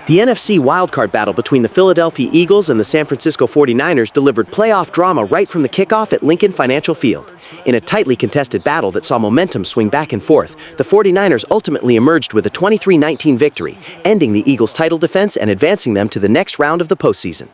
The NFC wildcard battle between the Philadelphia Eagles and the San Francisco 49ers delivered playoff drama right from the kickoff at Lincoln Financial Field. In a tightly contested battle that saw momentum swing back and forth, the 49ers ultimately emerged with a 23-19 victory, ending the Eagles' title defense and advancing them to the next round of the postseason.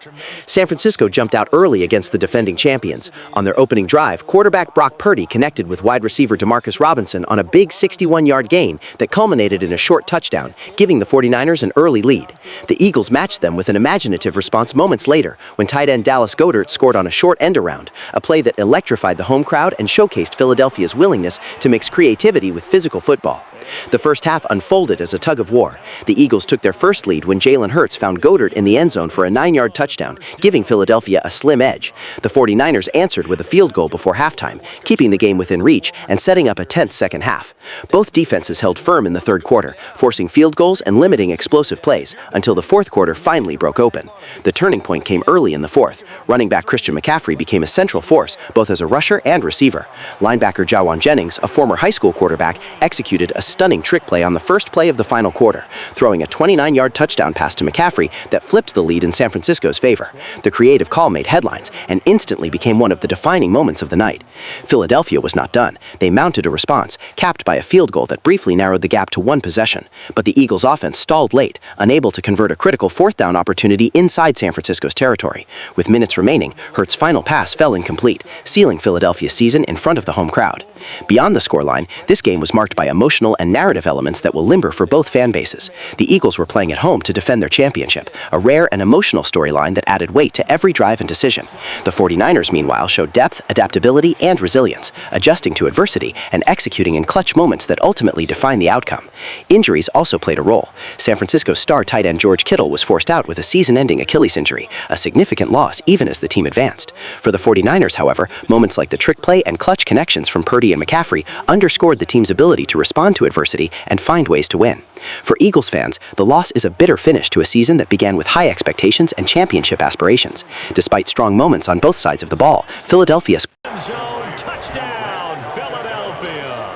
San Francisco jumped out early against the defending champions. On their opening drive, quarterback Brock Purdy connected with wide receiver Demarcus Robinson on a big 61-yard gain that culminated in a short touchdown, giving the 49ers an early lead. The Eagles matched them with an imaginative response moments later when tight end Dallas Goedert scored on a short end-around, a play that electrified the home crowd and showcased Philadelphia's willingness to mix creativity with physical football. The first half unfolded as a tug-of-war. The Eagles took their first lead when Jalen Hurts found Goedert in the end zone for a 9-yard touchdown, giving Philadelphia a slim edge. The 49ers answered with a field goal before halftime, keeping the game within reach and setting up a tense second half. Both defenses held firm in the third quarter, forcing field goals and limiting explosive plays until the fourth quarter finally broke open. The turning point came early in the fourth. Running back Christian McCaffrey became a central force, both as a rusher and receiver. Linebacker Jawan Jennings, a former high school quarterback, executed a stunning trick play on the first play of the final quarter, throwing a 29-yard touchdown pass to McCaffrey that flipped the lead in San Francisco's favor. The creative call made headlines and instantly became one of the defining moments of the night. Philadelphia was not done. They mounted a response, capped by a field goal that briefly narrowed the gap to one possession. But the Eagles' offense stalled late, unable to convert a critical fourth down opportunity inside San Francisco's territory. With minutes remaining, Hurts' final pass fell incomplete, sealing Philadelphia's season in front of the home crowd. Beyond the scoreline, this game was marked by emotional and narrative elements that will limber for both fan bases. The Eagles were playing at home to defend their championship, a rare and emotional storyline that added weight to every drive and decision. The 49ers, meanwhile, showed depth, adaptability, and resilience, adjusting to adversity and executing in clutch moments that ultimately defined the outcome. Injuries also played a role. San Francisco's star tight end George Kittle was forced out with a season-ending Achilles injury, a significant loss even as the team advanced. For the 49ers, however, moments like the trick play and clutch connections from Purdy and McCaffrey underscored the team's ability to respond to adversity and find ways to win. For Eagles fans, the loss is a bitter finish to a season that began with high expectations and championship aspirations. Despite strong moments on both sides of the ball, Philadelphia zone touchdown, Philadelphia.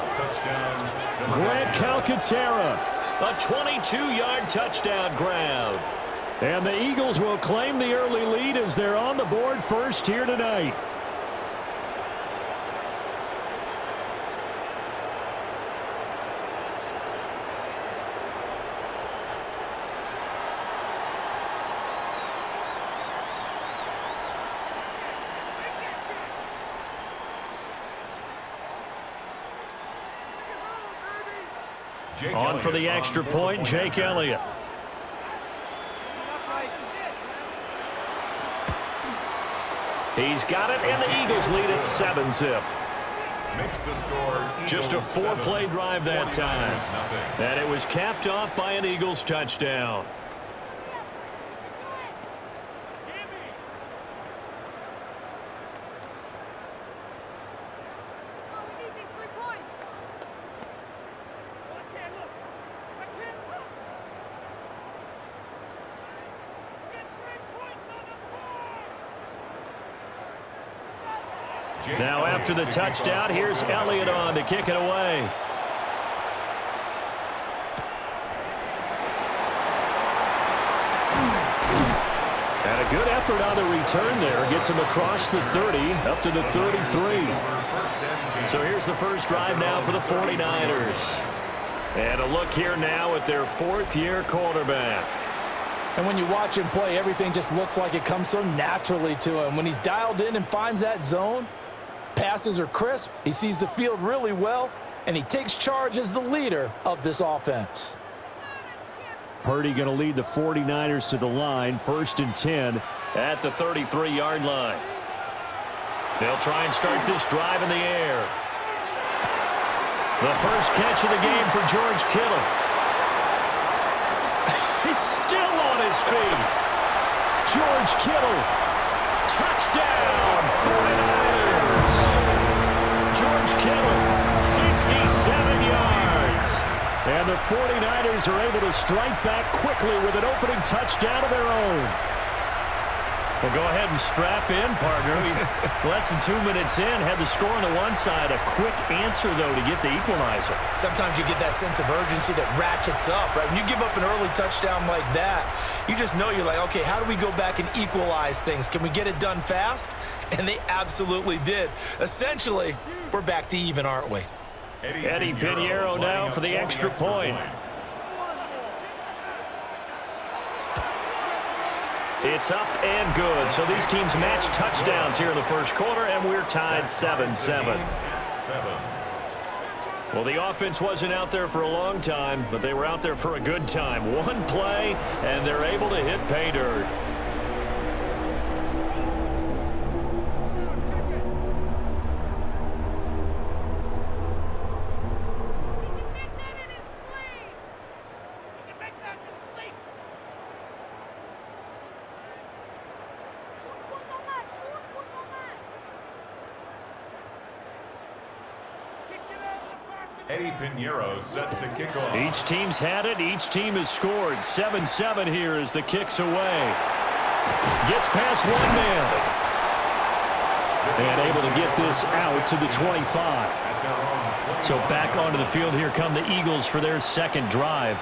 Grant Calcaterra, a 22-yard touchdown grab. And the Eagles will claim the early lead as they're on the board first here tonight. On for the extra point, Jake Elliott. He's got it, and the Eagles lead at 7-zip. Just a four-play drive that time. And it was capped off by an Eagles touchdown. Now after the touchdown, here's Elliott on to kick it away. And a good effort on the return there. Gets him across the 30, up to the 33. So here's the first drive now for the 49ers. And a look here now at their fourth-year quarterback. And when you watch him play, everything just looks like it comes so naturally to him. When he's dialed in and finds that zone, passes are crisp, he sees the field really well, and he takes charge as the leader of this offense. Purdy going to lead the 49ers to the line, 1st and 10 at the 33-yard line. They'll try and start this drive in the air. The first catch of the game for George Kittle. He's still on his feet. George Kittle. Touchdown, 49ers. George Kittle, 67 yards. And the 49ers are able to strike back quickly with an opening touchdown of their own. Well, go ahead and strap in, partner. Less than 2 minutes in, had the score on the one side. A quick answer, though, to get the equalizer. Sometimes you get that sense of urgency that ratchets up, right? When you give up an early touchdown like that, you just know you're like, okay, how do we go back and equalize things? Can we get it done fast? And they absolutely did. Essentially, we're back to even, aren't we? Eddie Pinheiro now for the extra point. It's up and good. So these teams match touchdowns here in the first quarter, and we're tied 7-7. Well, the offense wasn't out there for a long time, but they were out there for a good time. One play, and they're able to hit pay dirt. Eddie Pinheiro set to kick off. Each team's had it. Each team has scored. 7-7 here as the kick's away. Gets past one man. And able to get this out to the 25. So back onto the field here come the Eagles for their second drive.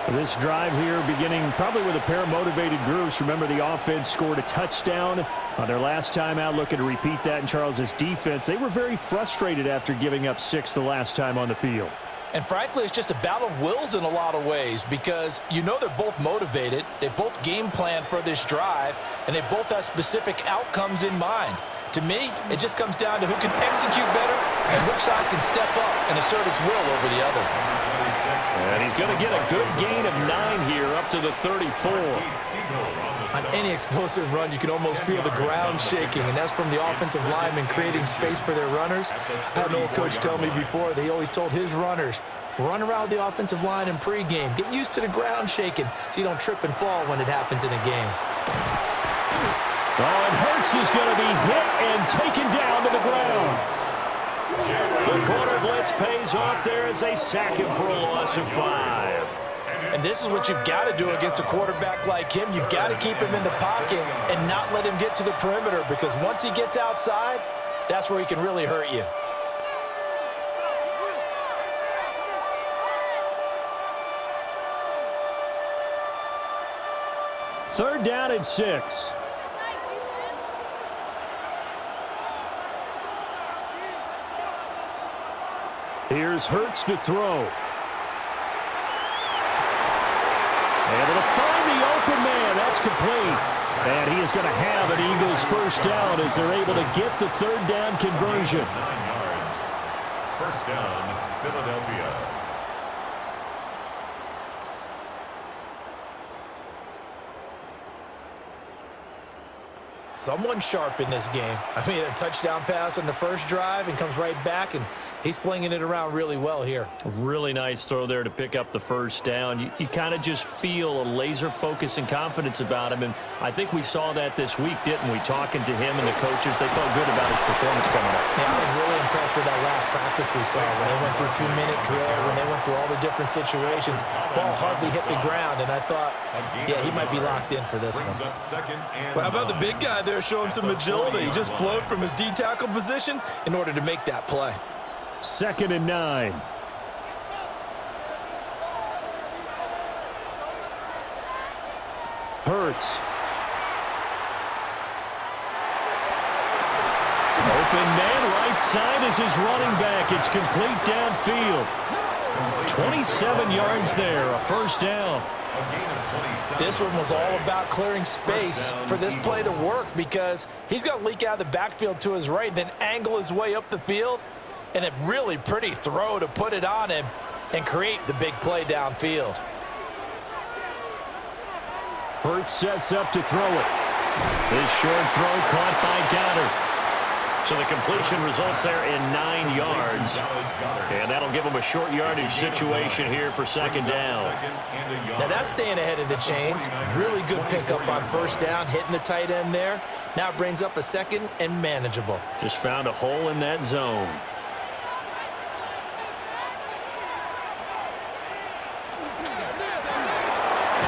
This drive here beginning probably with a pair of motivated groups. Remember, the offense scored a touchdown on their last time out, looking to repeat that in Charles' defense. They were very frustrated after giving up 6 the last time on the field. And frankly, it's just a battle of wills in a lot of ways because you know they're both motivated, they both game plan for this drive, and they both have specific outcomes in mind. To me, it just comes down to who can execute better and which side can step up and assert its will over the other. And he's going to get a good gain of 9 here up to the 34. On any explosive run, you can almost feel the ground shaking, and that's from the offensive linemen creating space for their runners. I had an old coach tell me before, they always told his runners, run around the offensive line in pregame. Get used to the ground shaking so you don't trip and fall when it happens in a game. Oh, and Hurts is going to be hit and taken down to the ground. The corner blitz pays off there as they sack him for a loss of 5. And this is what you've got to do against a quarterback like him. You've got to keep him in the pocket and not let him get to the perimeter because once he gets outside, that's where he can really hurt you. Third down and 6. Here's Hurts to throw. Able to find the open man. That's complete. And he is going to have an Eagles first down as they're able to get the third down conversion. 9 yards. First down, Philadelphia. Someone sharp in this game. I mean, a touchdown pass on the first drive and comes right back, and he's flinging it around really well here. A really nice throw there to pick up the first down. You kind of just feel a laser focus and confidence about him, and I think we saw that this week, didn't we? Talking to him and the coaches, they felt good about his performance coming up. Yeah, I was really impressed with that last practice we saw when they went through 2-minute drill, when they went through all the different situations. Ball hardly hit the ground, and I thought, yeah, he might be locked in for this one. Well, how about the big guy there showing some agility? He just flowed from his D-tackle position in order to make that play. 2nd and 9. Hurts. Open man, right side is his running back. It's complete downfield. 27 yards there, a first down. This one was all about clearing space for this play to work because he's going to leak out of the backfield to his right, then angle his way up the field, and a really pretty throw to put it on him and create the big play downfield. Hurts sets up to throw it. This short throw caught by Goddard. So the completion results there in 9 yards. And that'll give him a short yardage situation here for second down. Now that's staying ahead of the chains. Really good pickup on first down, hitting the tight end there. Now it brings up a second and manageable. Just found a hole in that zone.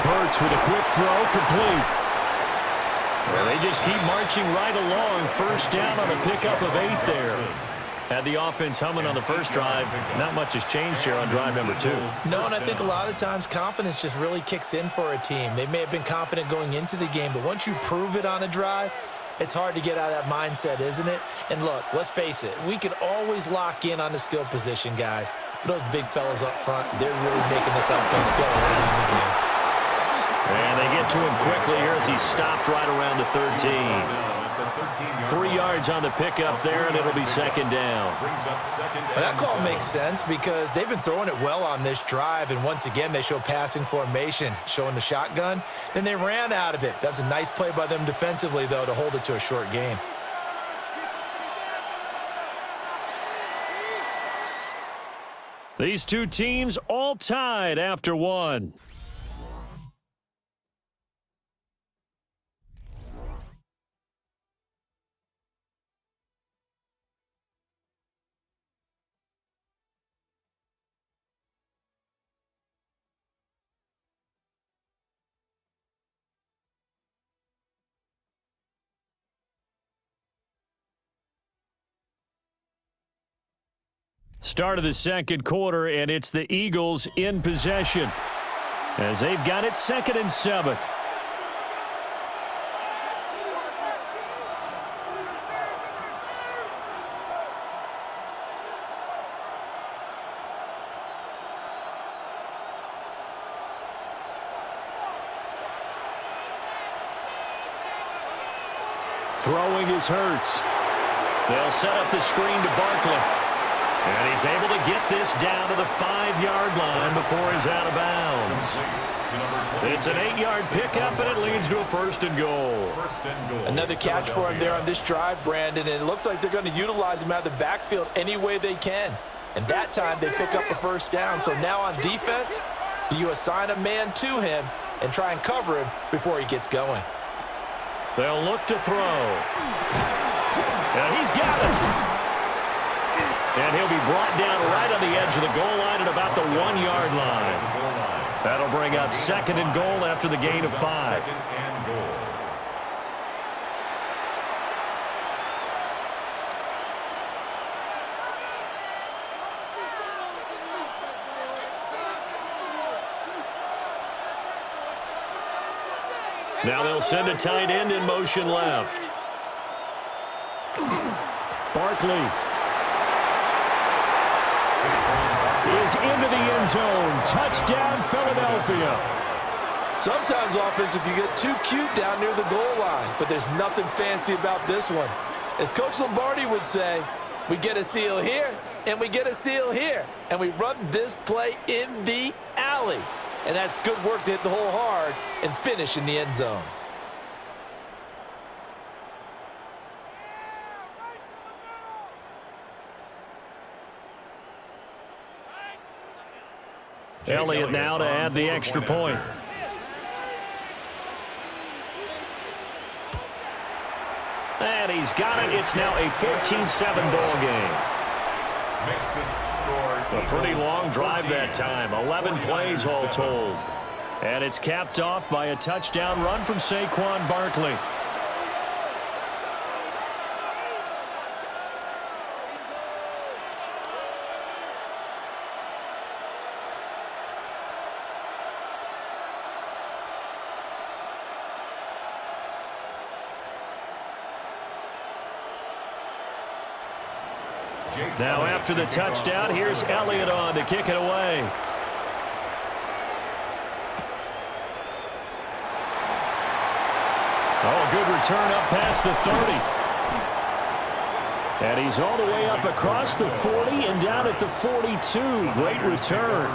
Hurts with a quick throw, complete. Well, they just keep marching right along. First down on a pickup of 8 there. Had the offense humming on the first drive. Not much has changed here on drive number 2. No, and I think a lot of the times confidence just really kicks in for a team. They may have been confident going into the game, but once you prove it on a drive, it's hard to get out of that mindset, isn't it? And look, let's face it, we can always lock in on the skill position, guys. But those big fellas up front, they're really making this offense go early in the game. And they get to him quickly here as he stopped right around the 13. 3 yards on the pickup there, and it'll be second down. Well, that call makes sense because they've been throwing it well on this drive, and once again, they show passing formation, showing the shotgun. Then they ran out of it. That's a nice play by them defensively, though, to hold it to a short game. These two teams all tied after one. Start of the second quarter, and it's the Eagles in possession as they've got it 2nd and 7. Throwing is Hurts. They'll set up the screen to Barkley. And he's able to get this down to the 5-yard line before he's out of bounds. It's an 8-yard pickup, and it leads to a 1st and goal. Another catch for him there on this drive, Brandon, and it looks like they're going to utilize him out of the backfield any way they can. And that time they pick up a 1st down. So now on defense, do you assign a man to him and try and cover him before he gets going? They'll look to throw. And he's got it. And he'll be brought down right on the edge of the goal line at about the 1-yard line. That'll bring up 2nd and goal after the gain of 5. Now they'll send a tight end in motion left. Barkley is into the end zone. Touchdown, Philadelphia. Sometimes offenses can get too cute down near the goal line, but there's nothing fancy about this one. As Coach Lombardi would say, we get a seal here, and we get a seal here, and we run this play in the alley. And that's good work to hit the hole hard and finish in the end zone. Elliott now to add the extra point. And he's got it. It's now a 14-7 ball game. A pretty long drive that time. 11 plays all told. And it's capped off by a touchdown run from Saquon Barkley. Now after the touchdown, here's Elliott on to kick it away. Oh, good return up past the 30. And he's all the way up across the 40 and down at the 42. Great return.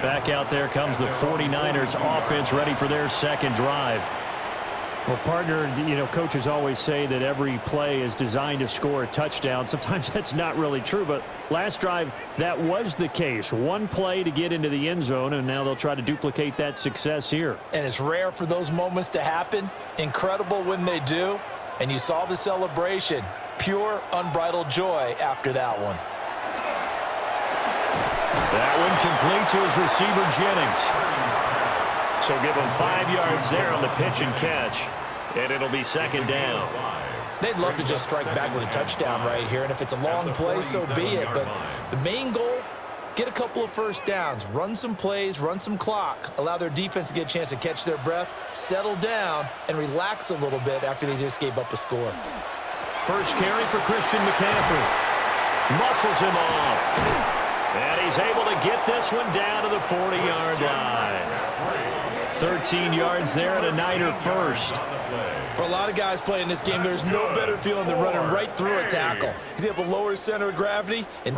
Back out there comes the 49ers offense ready for their second drive. Well, partner, you know, coaches always say that every play is designed to score a touchdown. Sometimes that's not really true, but last drive, that was the case. One play to get into the end zone, and now they'll try to duplicate that success here. And it's rare for those moments to happen. Incredible when they do. And you saw the celebration. Pure, unbridled joy after that one. That one complete to his receiver, Jennings. So give him 5 yards there on the pitch and catch. And it'll be second down. They'd love to just strike back with a touchdown right here, and if it's a long play, so be it. But the main goal, get a couple of first downs, run some plays, run some clock, allow their defense to get a chance to catch their breath, settle down, and relax a little bit after they just gave up a score. First carry for Christian McCaffrey. Muscles him off. And he's able to get this one down to the 40-yard line. 13 yards there and a Niner first. For a lot of guys playing this game, there's no better feeling than running right through a tackle. He's able to lower his center of gravity and